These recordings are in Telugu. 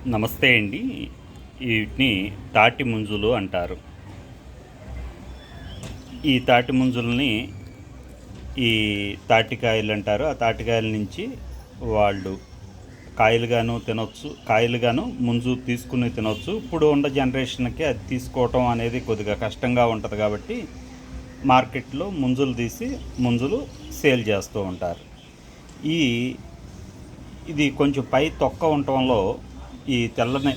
నమస్తే అండి. వీటిని తాటి ముంజులు అంటారు. ఈ తాటి ముంజుల్ని ఈ తాటికాయలు అంటారు. ఆ తాటికాయల నుంచి వాళ్ళు కాయలుగాను తినొచ్చు, కాయలుగాను ముంజు తీసుకుని తినొచ్చు. ఇప్పుడు ఉన్న జనరేషన్కి అది తీసుకోవటం అనేది కొద్దిగా కష్టంగా ఉంటుంది కాబట్టి మార్కెట్లో ముంజులు తీసి ముంజులు సేల్ చేస్తూ ఉంటారు. ఇది కొంచెం పై తొక్క ఉండటంలో ఈ తెల్లని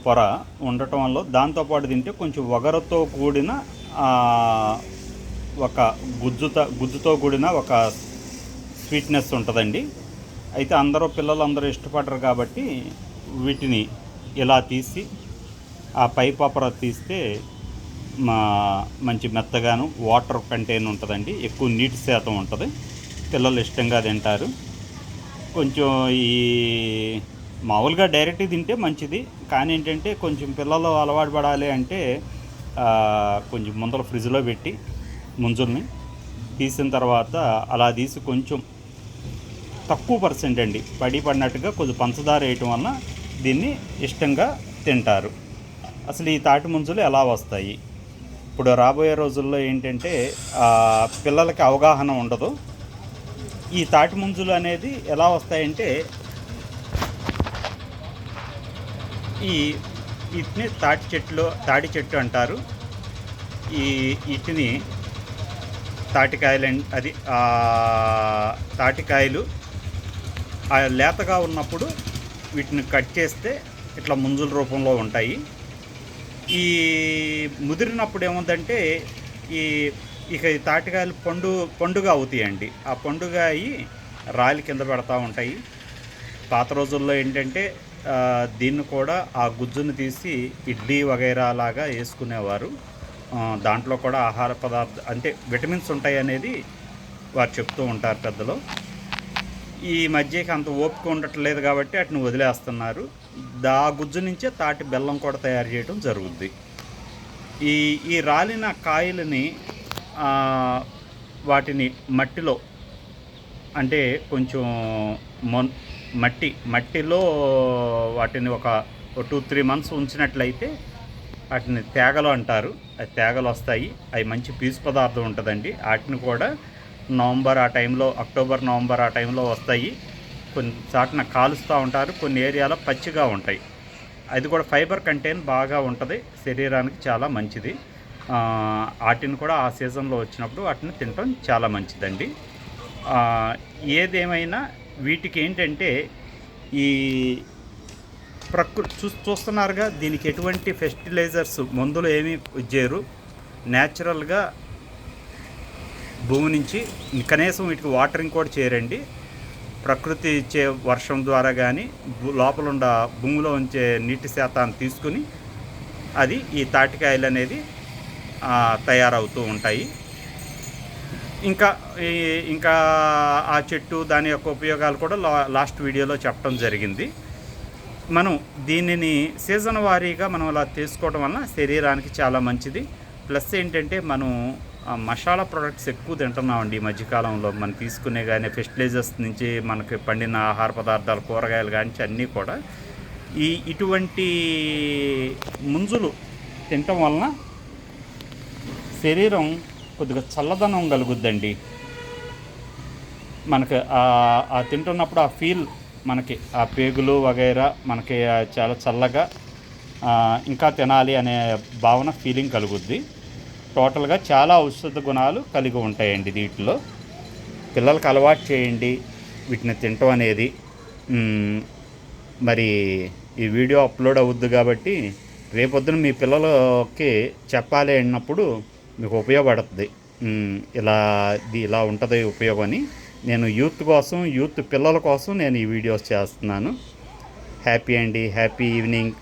పొర ఉండటం వల్ల దాంతోపాటు తింటే కొంచెం వగరతో కూడిన ఒక గుజ్జుతో కూడిన ఒక స్వీట్నెస్ ఉంటుందండి. అయితే పిల్లలందరూ ఇష్టపడరు కాబట్టి వీటిని ఇలా తీసి ఆ పై పొర తీస్తే మంచి మెత్తగాను వాటర్ కంటైన్ ఉంటుందండి. ఎక్కువ నీటి శాతం ఉంటుంది. పిల్లలు ఇష్టంగా తింటారు. కొంచెం ఈ మామూలుగా డైరెక్ట్ తింటే మంచిది, కానీ ఏంటంటే కొంచెం పిల్లలు అలవాటు పడాలి అంటే కొంచెం ముందర ఫ్రిడ్జ్లో పెట్టి ముంజుల్ని తీసిన తర్వాత అలా తీసి కొంచెం తక్కువ పర్సెంట్ అండి పడినట్టుగా కొంచెం పంచదార వేయటం వలన దీన్ని ఇష్టంగా తింటారు. అసలు ఈ తాటి ముంజులు ఎలా వస్తాయి? ఇప్పుడు రాబోయే రోజుల్లో ఏంటంటే పిల్లలకి అవగాహన ఉండదు. ఈ తాటి ముంజులు అనేది ఎలా వస్తాయంటే వీటిని తాటి చెట్టు అంటారు. వీటిని తాటికాయలు తాటికాయలు లేతగా ఉన్నప్పుడు వీటిని కట్ చేస్తే ఇట్లా ముంజుల రూపంలో ఉంటాయి. ఈ ముదిరినప్పుడు ఏముందంటే ఇక ఈ తాటికాయలు పండుగ అవుతాయండి. ఆ పండుగ అయ్యి రాలి కింద పెడతా ఉంటాయి. పాత రోజుల్లో ఏంటంటే దీన్ని కూడా ఆ గుజ్జును తీసి ఇడ్లీ వగైరా లాగా వేసుకునేవారు. దాంట్లో కూడా ఆహార పదార్థం అంటే విటమిన్స్ ఉంటాయి అనేది వారు చెప్తూ ఉంటారు పెద్దలు. ఈ మధ్యకి అంత ఓపిక ఉండట్లేదు కాబట్టి వాటిని వదిలేస్తున్నారు. ఆ గుజ్జు నుంచే తాటి బెల్లం కూడా తయారు చేయడం జరుగుద్ది. ఈ రాలిన కాయలని వాటిని మట్టిలో అంటే కొంచెం మట్టిలో వాటిని ఒక 2-3 months ఉంచినట్లయితే వాటిని తేగలు అంటారు. అది తేగలు వస్తాయి. అవి మంచి పీచు పదార్థం ఉంటుందండి. వాటిని కూడా అక్టోబర్ నవంబర్ ఆ టైంలో వస్తాయి. కొన్ని చాటున కాలుస్తూ ఉంటారు, కొన్ని ఏరియాలో పచ్చిగా ఉంటాయి. అది కూడా ఫైబర్ కంటెంట్ బాగా ఉంటుంది, శరీరానికి చాలా మంచిది. వాటిని కూడా ఆ సీజన్లో వచ్చినప్పుడు వాటిని తినడం చాలా మంచిదండి. ఏదేమైనా వీటికి ఏంటంటే ఈ చూస్తున్నారుగా, దీనికి ఎటువంటి ఫెర్టిలైజర్స్ మందులు ఏమీ చేయరు. న్యాచురల్గా భూమి నుంచి కనీసం వీటికి వాటరింగ్ కూడా చేయరండి. ప్రకృతి ఇచ్చే వర్షం ద్వారా కానీ లోపల ఉన్న భూమిలో ఉంచే నీటి శాతాన్ని తీసుకుని అది ఈ తాటికాయలు అనేది తయారవుతూ ఉంటాయి. ఇంకా ఆ చెట్టు దాని యొక్క ఉపయోగాలు కూడా లాస్ట్ వీడియోలో చెప్పడం జరిగింది. మనం దీనిని సీజన్ వారీగా మనం అలా తీసుకోవడం వలన శరీరానికి చాలా మంచిది. ప్లస్ ఏంటంటే మనం మసాలా ప్రొడక్ట్స్ ఎక్కువ తింటున్నామండి ఈ మధ్యకాలంలో. మనం తీసుకునే కానీ ఫెర్టిలైజర్స్ నుంచి మనకి పండిన ఆహార పదార్థాలు, కూరగాయలు కానీ అన్నీ కూడా ఇటువంటి ముంజులు తినటం వలన శరీరం కొద్దిగా చల్లదనం కలుగుద్దండి. మనకి ఆ తింటున్నప్పుడు ఆ ఫీల్, మనకి ఆ పేగులు వగైరా మనకి చాలా చల్లగా ఇంకా తినాలి అనే భావన, ఫీలింగ్ కలుగుద్ది. టోటల్గా చాలా ఔషధ గుణాలు కలిగి ఉంటాయండి వీటిలో. పిల్లలకి అలవాటు చేయండి వీటిని తినటం అనేది. మరి ఈ వీడియో అప్లోడ్ అవుద్ది కాబట్టి రేపొద్దున మీ పిల్లలకి చెప్పాలి అన్నప్పుడు మీకు ఉపయోగపడుతుంది. ఇలా ఉంటుంది ఉపయోగం అని నేను యూత్ పిల్లల కోసం నేను ఈ వీడియోస్ చేస్తున్నాను. Happy evening.